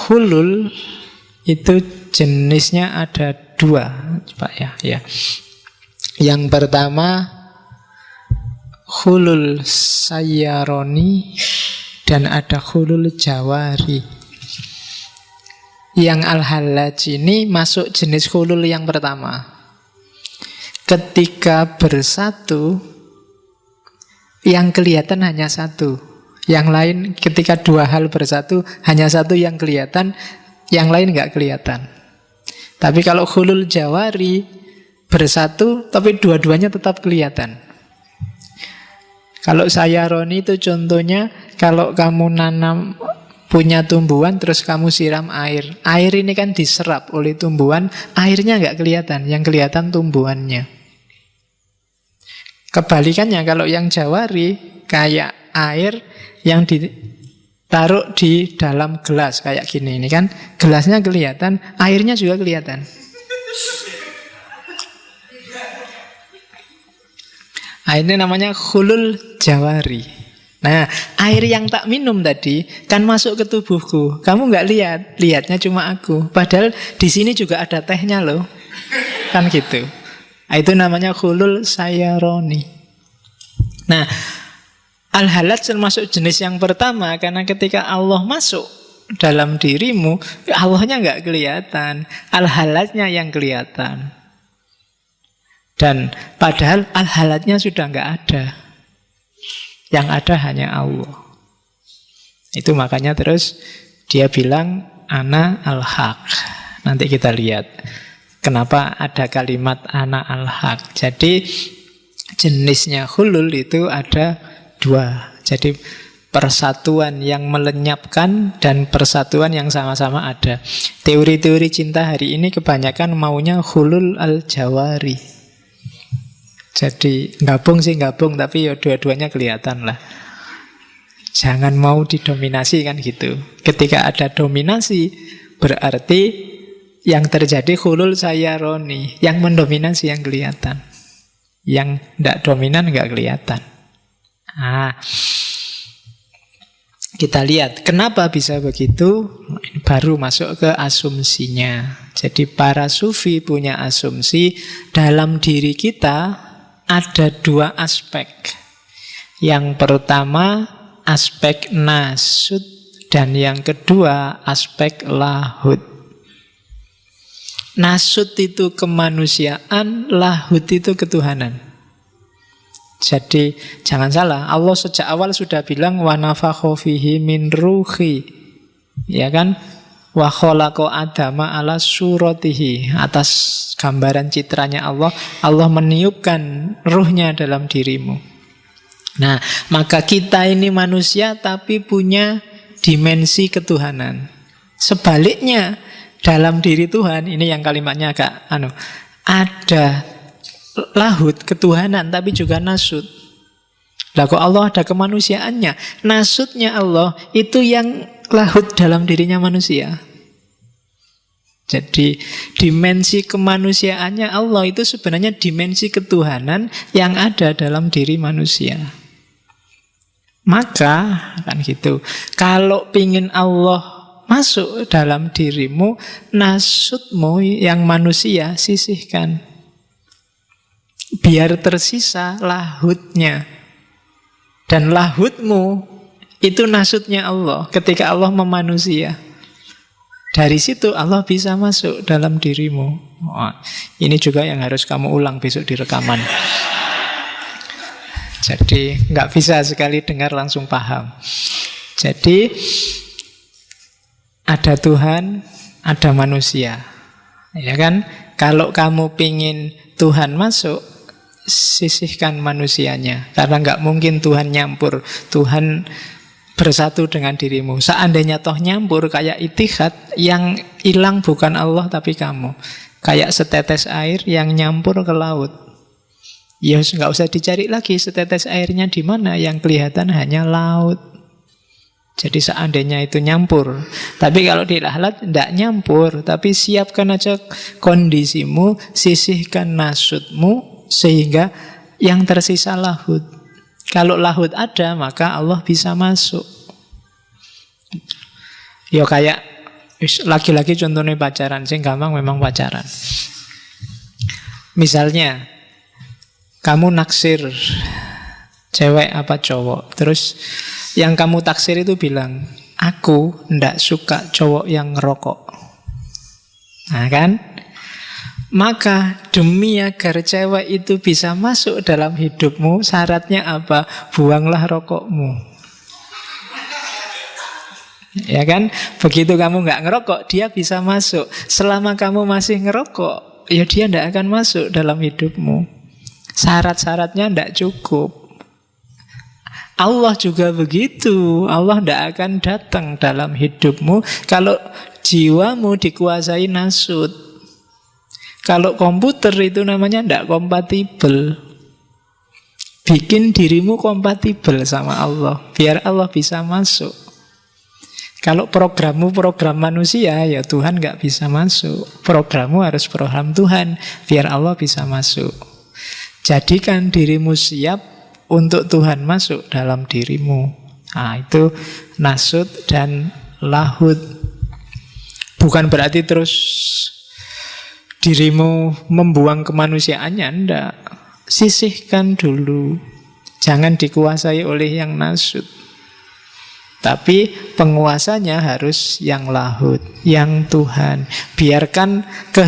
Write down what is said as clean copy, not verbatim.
hulul itu jenisnya ada dua, Pak ya. Yang pertama hulul sayyaroni dan ada hulul jawari. Yang al-halaj ini masuk jenis hulul yang pertama. Ketika bersatu, yang kelihatan hanya satu. Yang lain ketika dua hal bersatu, hanya satu yang kelihatan, yang lain nggak kelihatan. Tapi kalau hulul jawari, bersatu tapi dua-duanya tetap kelihatan. Kalau sayyaroni itu contohnya, kalau kamu nanam punya tumbuhan terus kamu siram air. Air ini kan diserap oleh tumbuhan, airnya nggak kelihatan, yang kelihatan tumbuhannya. Kebalikannya kalau yang jawari, kayak air yang ditaruh di dalam gelas kayak gini. Ini kan gelasnya kelihatan, airnya juga kelihatan. Ini namanya hulul jawari. Nah, air yang tak minum tadi kan masuk ke tubuhku. Kamu nggak lihat, lihatnya cuma aku. Padahal di sini juga ada tehnya loh. Kan gitu. Itu namanya hulul sayyaroni. Nah, al-halaj termasuk jenis yang pertama, karena ketika Allah masuk dalam dirimu, Allahnya nggak kelihatan, al-halajnya yang kelihatan. Dan padahal al-halajnya sudah nggak ada. Yang ada hanya Allah. Itu makanya terus dia bilang ana al-haq. Nanti kita lihat kenapa ada kalimat ana al-haq. Jadi jenisnya hulul itu ada dua. Jadi persatuan yang melenyapkan dan persatuan yang sama-sama ada. Teori-teori cinta hari ini kebanyakan maunya hulul al-jawari. Jadi gabung sih gabung, tapi ya dua-duanya kelihatan lah. Jangan mau didominasi kan gitu. Ketika ada dominasi, berarti yang terjadi hulul sayyaroni. Yang mendominasi yang kelihatan. Yang tidak dominan nggak kelihatan. Kita lihat kenapa bisa begitu. Baru masuk ke asumsinya. Jadi para sufi punya asumsi dalam diri kita ada dua aspek. Yang pertama aspek nasut, dan yang kedua aspek lahud. Nasut itu kemanusiaan, lahud itu ketuhanan. Jadi jangan salah, Allah sejak awal sudah bilang wa nafakha fihi min ruhi. Ya kan? Wa khalaqa adama ala suratihi. Atas gambaran citranya Allah, Allah meniupkan ruhnya dalam dirimu. Nah, maka kita ini manusia tapi punya dimensi ketuhanan. Sebaliknya, dalam diri Tuhan, ini yang kalimatnya agak ada lahud, ketuhanan, tapi juga nasut. Lah kok Allah ada kemanusiaannya? Nasutnya Allah itu yang lahud dalam dirinya manusia. Jadi dimensi kemanusiaannya Allah itu sebenarnya dimensi ketuhanan yang ada dalam diri manusia. Maka kan gitu, kalau pingin Allah masuk dalam dirimu, nasutmu yang manusia sisihkan. Biar tersisa lahudnya. Dan lahudmu itu nasutnya Allah ketika Allah memanusia. Dari situ Allah bisa masuk dalam dirimu. Ini juga yang harus kamu ulang besok di rekaman. Jadi nggak bisa sekali dengar langsung paham. Jadi ada Tuhan, ada manusia. Ya kan? Kalau kamu pingin Tuhan masuk, sisihkan manusianya. Karena nggak mungkin Tuhan nyampur. Tuhan bersatu dengan dirimu. Seandainya toh nyampur kayak itihad, yang hilang bukan Allah tapi kamu. Kayak setetes air yang nyampur ke laut. Ya nggak usah dicari lagi setetes airnya di mana, yang kelihatan hanya laut. Jadi seandainya itu nyampur. Tapi kalau di lahlat tidak nyampur, tapi siapkan aja kondisimu, sisihkan nasutmu sehingga yang tersisa lahud. Kalau lahud ada, maka Allah bisa masuk. Ya kayak Lagi-lagi contohnya pacaran, sing gampang memang pacaran. Misalnya kamu naksir cewek apa cowok, terus yang kamu taksir itu bilang, aku ndak suka cowok yang ngerokok. Nah kan? Maka demi agar cewek itu bisa masuk dalam hidupmu, syaratnya apa? Buanglah rokokmu. Ya kan? Begitu kamu nggak ngerokok, dia bisa masuk. Selama kamu masih ngerokok, ya dia ndak akan masuk dalam hidupmu. Syarat-syaratnya ndak cukup. Allah juga begitu. Allah tidak akan datang dalam hidupmu kalau jiwamu dikuasai nasut. Kalau komputer itu namanya tidak kompatibel. Bikin dirimu kompatibel sama Allah, biar Allah bisa masuk. Kalau programmu program manusia, ya Tuhan nggak bisa masuk. Programmu harus program Tuhan, biar Allah bisa masuk. Jadikan dirimu siap untuk Tuhan masuk dalam dirimu. Nah, itu nasut dan lahud. Bukan berarti terus dirimu membuang kemanusiaannya, enggak. Sisihkan dulu. Jangan dikuasai oleh yang nasut. Tapi penguasanya harus yang lahud, yang Tuhan. Biarkan kehendak